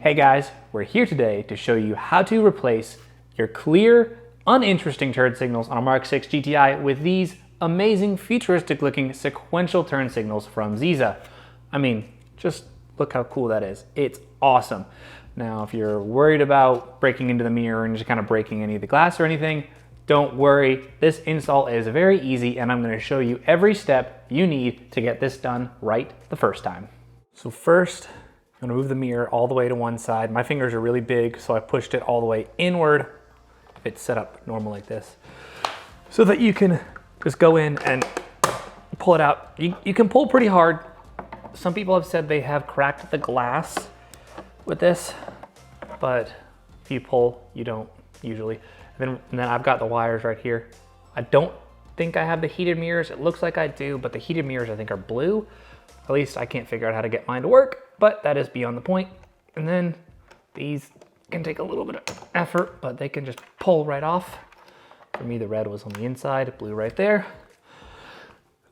Hey guys, we're here today to show you how to replace your clear, uninteresting turn signals on a MK6 GTI with these amazing futuristic looking sequential turn signals from Ziza. I mean, just look how cool that is. It's awesome. Now, if you're worried about breaking into the mirror and just kind of breaking any of the glass or anything, don't worry. This install is very easy and I'm going to show you every step you need to get this done right the first time. So first, I'm gonna move the mirror all the way to one side. My fingers are really big, so I pushed it all the way inward. It's set up normal like this, so that you can just go in and pull it out. You can pull pretty hard. Some people have said they have cracked the glass with this, but if you pull, you don't usually. And then I've got the wires right here. I don't think I have the heated mirrors. It looks like I do, but the heated mirrors I think are blue. At least I can't figure out how to get mine to work, but that is beyond the point. And then these can take a little bit of effort, but they can just pull right off. For me, the red was on the inside, blue right there.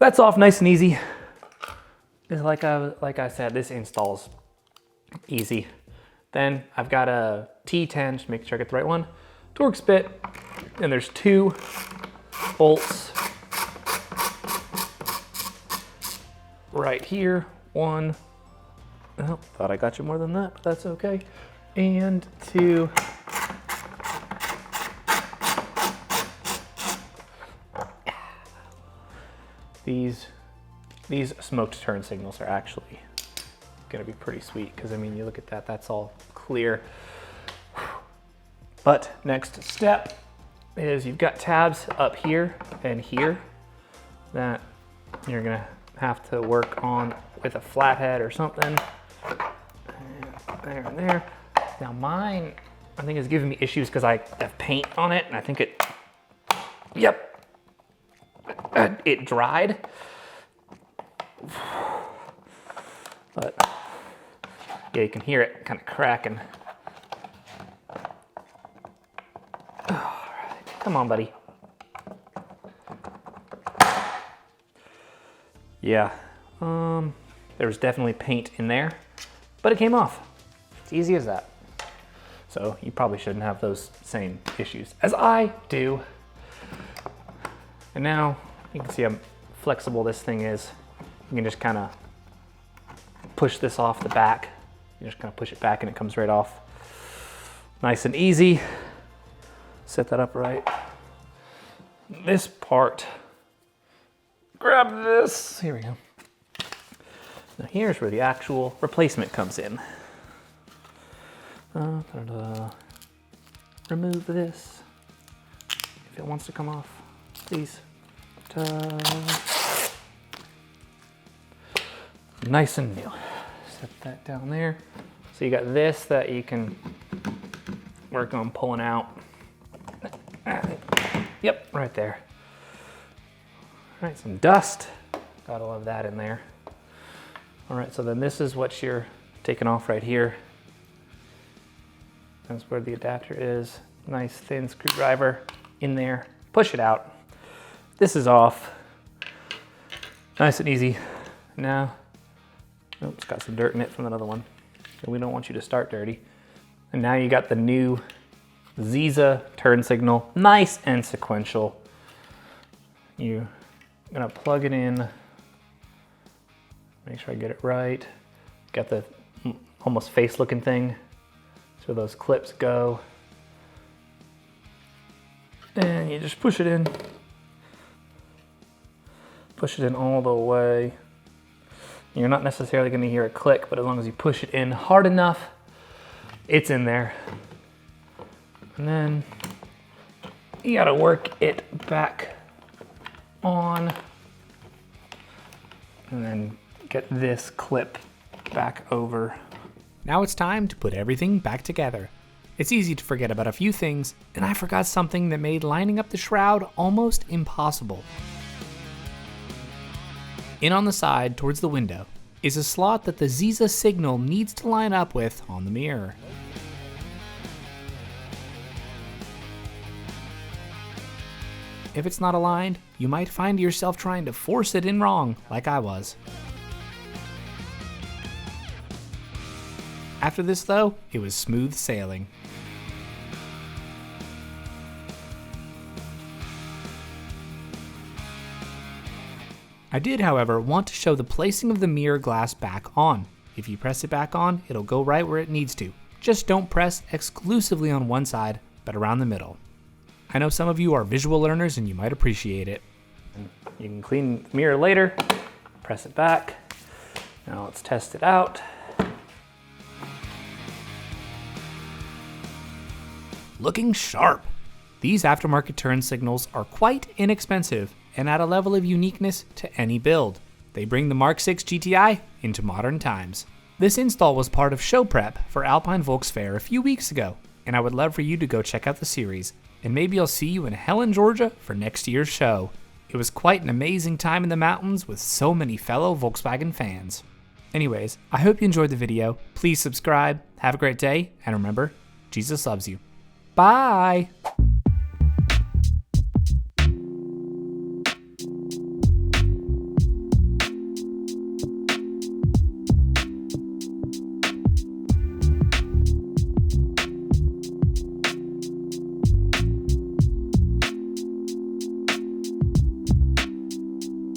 That's off nice and easy. It's like I said, this installs easy. Then I've got a T10, just make sure I get the right one, Torx bit, and there's 2 bolts right here. 1, oh, thought I got you more than that, but that's okay. And 2, these smoked turn signals are actually gonna be pretty sweet, because I mean, you look at that, that's all clear. But next step is you've got tabs up here and here that you're gonna have to work on with a flathead or something. And there and there. Now mine, I think is giving me issues because I have paint on it, and I think it, yep, it dried. But yeah, you can hear it kind of cracking. All right, come on, buddy. Yeah, there was definitely paint in there, but it came off. It's easy as that. So you probably shouldn't have those same issues as I do. And now you can see how flexible this thing is. You can just kind of push this off the back. You just kind of push it back and it comes right off. Nice and easy. Set that up right. This part, grab this, here we go. Now here's where the actual replacement comes in. Remove this, if it wants to come off, please. Nice and new. Set that down there. So you got this that you can work on pulling out. Yep, right there. All right, some dust. Gotta love that in there. All right, so then this is what you're taking off right here. That's where the adapter is. Nice thin screwdriver in there. Push it out. This is off. Nice and easy. Now, oh, it's got some dirt in it from another one. So we don't want you to start dirty. And now you got the new Ziza turn signal, nice and sequential. You're gonna plug it in. Make sure I get it right. Got the almost face looking thing. So those clips go. And you just push it in. Push it in all the way. You're not necessarily gonna hear a click, but as long as you push it in hard enough, it's in there. And then you gotta work it back on. And then get this clip back over. Now it's time to put everything back together. It's easy to forget about a few things, and I forgot something that made lining up the shroud almost impossible. In on the side towards the window is a slot that the Ziza signal needs to line up with on the mirror. If it's not aligned, you might find yourself trying to force it in wrong, like I was. After this though, it was smooth sailing. I did, however, want to show the placing of the mirror glass back on. If you press it back on, it'll go right where it needs to. Just don't press exclusively on one side, but around the middle. I know some of you are visual learners and you might appreciate it. You can clean the mirror later, press it back. Now let's test it out. Looking sharp! These aftermarket turn signals are quite inexpensive and add a level of uniqueness to any build. They bring the MK6 GTI into modern times. This install was part of show prep for Alpine Volks Fair a few weeks ago, and I would love for you to go check out the series, and maybe I'll see you in Helen, Georgia for next year's show. It was quite an amazing time in the mountains with so many fellow Volkswagen fans. Anyways, I hope you enjoyed the video. Please subscribe, have a great day, and remember, Jesus loves you. Bye!